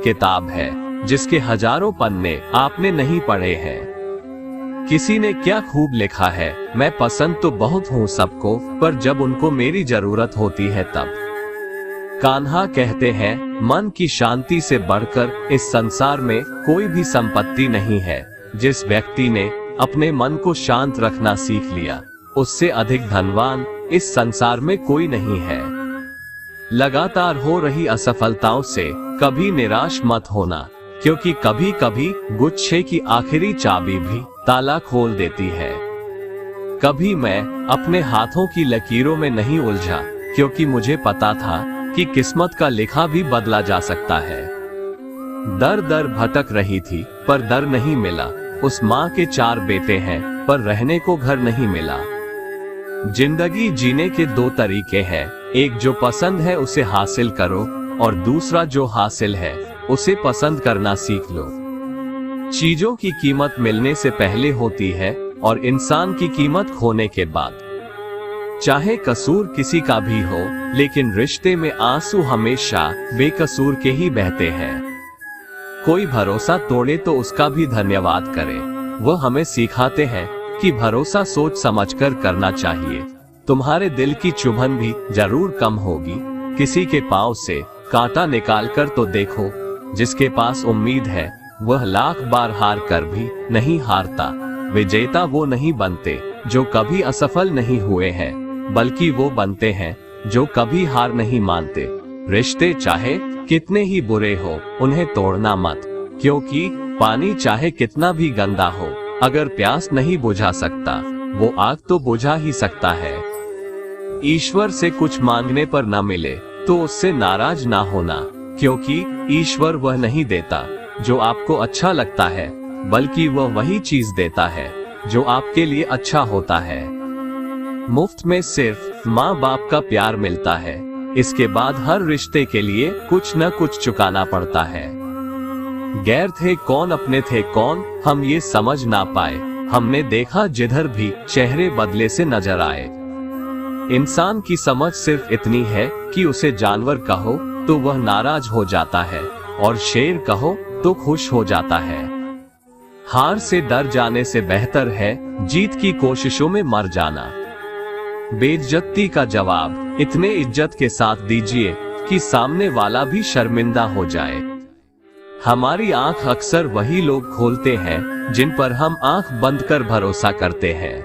किताब है जिसके हजारों पन्ने आपने नहीं पढ़े हैं। किसी ने क्या खूब लिखा है, मैं पसंद तो बहुत हूँ सबको, पर जब उनको मेरी जरूरत होती है तब। कान्हा कहते हैं, मन की शांति से बढ़कर इस संसार में कोई भी संपत्ति नहीं है। जिस व्यक्ति ने अपने मन को शांत रखना सीख लिया, उससे अधिक धनवान इस संसार में कोई नहीं है। लगातार हो रही असफलताओं से कभी निराश मत होना, क्योंकि कभी कभी गुच्छे की आखिरी चाबी भी ताला खोल देती है। कभी मैं अपने हाथों की लकीरों में नहीं उलझा, क्योंकि मुझे पता था कि किस्मत का लिखा भी बदला जा सकता है। दर दर भटक रही थी पर दर नहीं मिला। उस माँ के 4 बेटे हैं पर रहने को घर नहीं मिला। जिंदगी जीने के 2 तरीके हैं, एक जो पसंद है उसे हासिल करो और दूसरा जो हासिल है उसे पसंद करना सीख लो। चीजों की कीमत मिलने से पहले होती है और इंसान की कीमत खोने के बाद। चाहे कसूर किसी का भी हो, लेकिन रिश्ते में आंसू हमेशा बेकसूर के ही बहते हैं। कोई भरोसा तोड़े तो उसका भी धन्यवाद करें। वह हमें सिखाते हैं कि भरोसा सोच समझकर करना चाहिए। तुम्हारे दिल की चुभन भी जरूर कम होगी। किसी के पांव से कांटा निकाल कर तो देखो। जिसके पास उम्मीद है वह लाख बार हार कर भी नहीं हारता। विजेता वो नहीं बनते जो कभी असफल नहीं हुए हैं, बल्कि वो बनते हैं जो कभी हार नहीं मानते। रिश्ते चाहे कितने ही बुरे हो, उन्हें तोड़ना मत, क्योंकि पानी चाहे कितना भी गंदा हो, अगर प्यास नहीं बुझा सकता, वो आग तो बुझा ही सकता है। ईश्वर से कुछ मांगने पर न मिले तो उससे नाराज ना होना, क्योंकि ईश्वर वह नहीं देता जो आपको अच्छा लगता है, बल्कि वह वही चीज देता है जो आपके लिए अच्छा होता है। मुफ्त में सिर्फ माँ बाप का प्यार मिलता है, इसके बाद हर रिश्ते के लिए कुछ न कुछ चुकाना पड़ता है। गैर थे कौन अपने थे कौन, हम ये समझ ना पाए। हमने देखा जिधर भी चेहरे बदले से नजर आए। इंसान की समझ सिर्फ इतनी है कि उसे जानवर कहो तो वह नाराज हो जाता है और शेर कहो तो खुश हो जाता है। हार से डर जाने से बेहतर है जीत की कोशिशों में मर जाना। बेइज्जती का जवाब इतने इज्जत के साथ दीजिए कि सामने वाला भी शर्मिंदा हो जाए। हमारी आंख अक्सर वही लोग खोलते हैं जिन पर हम आंख बंद कर भरोसा करते हैं।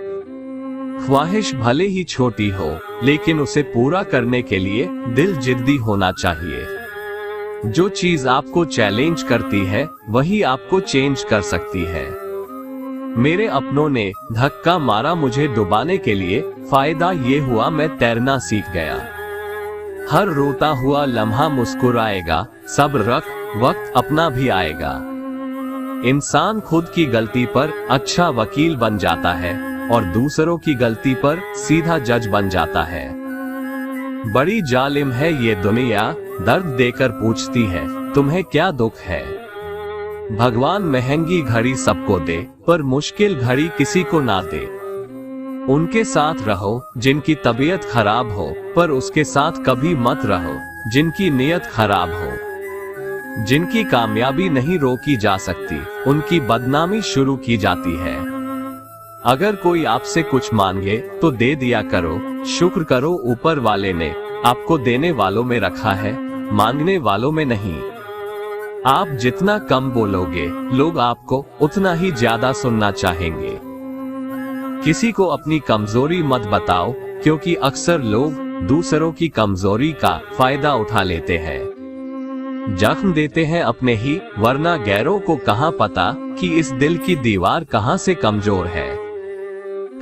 ख्वाहिश भले ही छोटी हो, लेकिन उसे पूरा करने के लिए दिल जिद्दी होना चाहिए। जो चीज आपको चैलेंज करती है वही आपको चेंज कर सकती है। मेरे अपनों ने धक्का मारा मुझे डुबाने के लिए, फायदा ये हुआ मैं तैरना सीख गया। हर रोता हुआ लम्हा मुस्कुराएगा, सब्र रख, वक्त अपना भी आएगा। इंसान खुद की गलती पर अच्छा वकील बन जाता है और दूसरों की गलती पर सीधा जज बन जाता है। बड़ी जालिम है ये दुनिया, दर्द देकर पूछती है तुम्हें क्या दुख है। भगवान महंगी घड़ी सबको दे, पर मुश्किल घड़ी किसी को ना दे। उनके साथ रहो जिनकी तबीयत खराब हो, पर उसके साथ कभी मत रहो जिनकी नीयत खराब हो। जिनकी कामयाबी नहीं रोकी जा सकती, उनकी बदनामी शुरू की जाती है। अगर कोई आपसे कुछ मांगे तो दे दिया करो। शुक्र करो ऊपर वाले ने आपको देने वालों में रखा है, मांगने वालों में नहीं। आप जितना कम बोलोगे, लोग आपको उतना ही ज्यादा सुनना चाहेंगे। किसी को अपनी कमजोरी मत बताओ, क्योंकि अक्सर लोग दूसरों की कमजोरी का फायदा उठा लेते हैं। जख्म देते हैं अपने ही, वरना गैरों को कहां पता कि इस दिल की दीवार कहां से कमजोर है।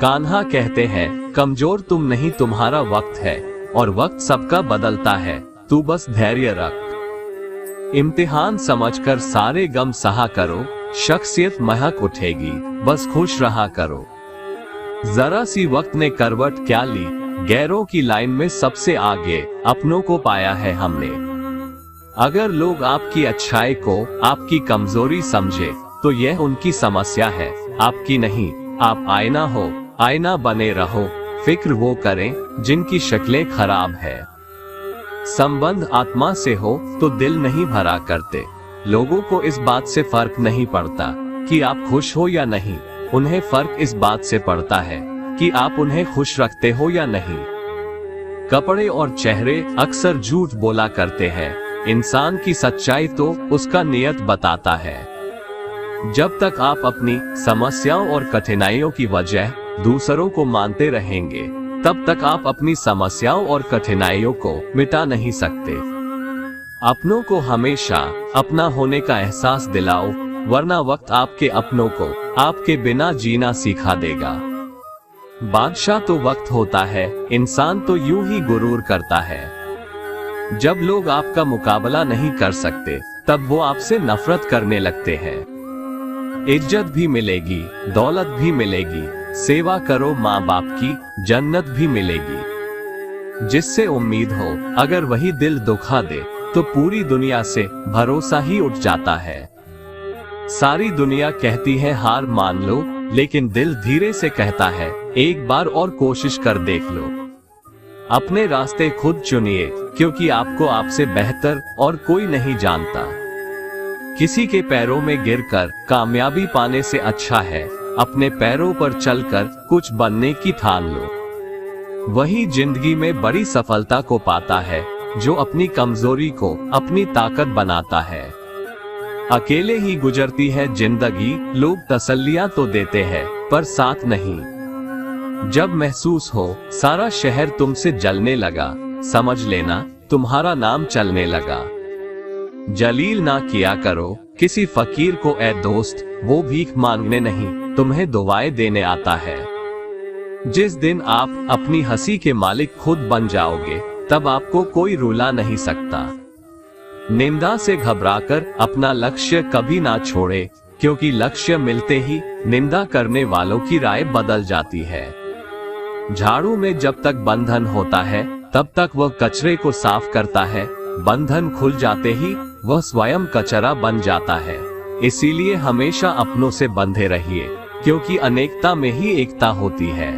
कान्हा कहते हैं, कमजोर तुम नहीं तुम्हारा वक्त है, और वक्त सबका बदलता है, तू बस धैर्य रख। इम्तिहान समझकर सारे गम सहा करो, शख्सियत महक उठेगी, बस खुश रहा करो। जरा सी वक्त ने करवट क्या ली, गैरों की लाइन में सबसे आगे अपनों को पाया है हमने। अगर लोग आपकी अच्छाई को आपकी कमजोरी समझे तो यह उनकी समस्या है, आपकी नहीं। आप आईना हो, आईना बने रहो। फिक्र वो करें जिनकी शक्लें खराब है। संबंध आत्मा से हो तो दिल नहीं भरा करते। लोगों को इस बात से फर्क नहीं पड़ता कि आप खुश हो या नहीं, उन्हें फर्क इस बात से पड़ता है कि आप उन्हें खुश रखते हो या नहीं। कपड़े और चेहरे अक्सर झूठ बोला करते हैं, इंसान की सच्चाई तो उसका नियत बताता है। जब तक आप अपनी समस्याओं और कठिनाइयों की वजह दूसरों को मानते रहेंगे, तब तक आप अपनी समस्याओं और कठिनाइयों को मिटा नहीं सकते। अपनों को हमेशा अपना होने का एहसास दिलाओ, वरना वक्त आपके अपनों को आपके बिना जीना सिखा देगा। बादशाह तो वक्त होता है, इंसान तो यूं ही गुरूर करता है। जब लोग आपका मुकाबला नहीं कर सकते, तब वो आपसे नफरत करने लगते हैं। इज्जत भी मिलेगी, दौलत भी मिलेगी, सेवा करो माँ बाप की, जन्नत भी मिलेगी। जिससे उम्मीद हो, अगर वही दिल दुखा दे, तो पूरी दुनिया से भरोसा ही उठ जाता है। सारी दुनिया कहती है हार मान लो, लेकिन दिल धीरे से कहता है एक बार और कोशिश कर देख लो। अपने रास्ते खुद चुनिए, क्योंकि आपको आपसे बेहतर और कोई नहीं जानता। किसी के पैरों में गिरकर कामयाबी पाने से अच्छा है अपने पैरों पर चलकर कुछ बनने की ठान लो। वही जिंदगी में बड़ी सफलता को पाता है जो अपनी कमजोरी को अपनी ताकत बनाता है। अकेले ही गुजरती है जिंदगी, लोग तसल्लियां तो देते हैं पर साथ नहीं। जब महसूस हो सारा शहर तुमसे जलने लगा, समझ लेना तुम्हारा नाम चलने लगा। जलील ना किया करो किसी फकीर को ए दोस्त, वो भीख मांगने नहीं तुम्हें दुआएं देने आता है। जिस दिन आप अपनी हंसी के मालिक खुद बन जाओगे, तब आपको कोई रुला नहीं सकता। निंदा से घबराकर अपना लक्ष्य कभी ना छोड़े, क्योंकि लक्ष्य मिलते ही निंदा करने वालों की राय बदल जाती है। झाड़ू में जब तक बंधन होता है, तब तक वह कचरे को साफ करता है, बंधन खुल जाते ही वह स्वयं कचरा बन जाता है। इसीलिए हमेशा अपनों से बंधे रहिए, क्योंकि अनेकता में ही एकता होती है।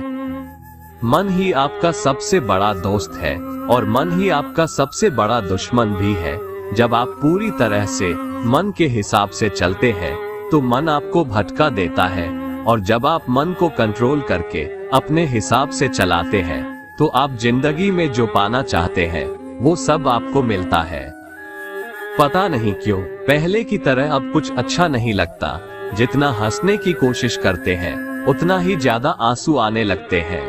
मन ही आपका सबसे बड़ा दोस्त है और मन ही आपका सबसे बड़ा दुश्मन भी है। जब आप पूरी तरह से मन के हिसाब से चलते हैं, तो मन आपको भटका देता है, और जब आप मन को कंट्रोल करके अपने हिसाब से चलाते हैं, तो आप जिंदगी में जो पाना चाहते हैं वो सब आपको मिलता है। पता नहीं क्यों पहले की तरह अब कुछ अच्छा नहीं लगता। जितना हंसने की कोशिश करते हैं, उतना ही ज्यादा आंसू आने लगते हैं।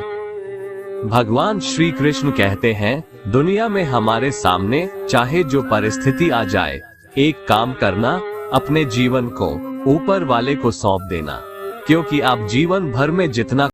भगवान श्री कृष्ण कहते हैं, दुनिया में हमारे सामने चाहे जो परिस्थिति आ जाए, एक काम करना, अपने जीवन को ऊपर वाले को सौंप देना, क्योंकि आप जीवन भर में जितना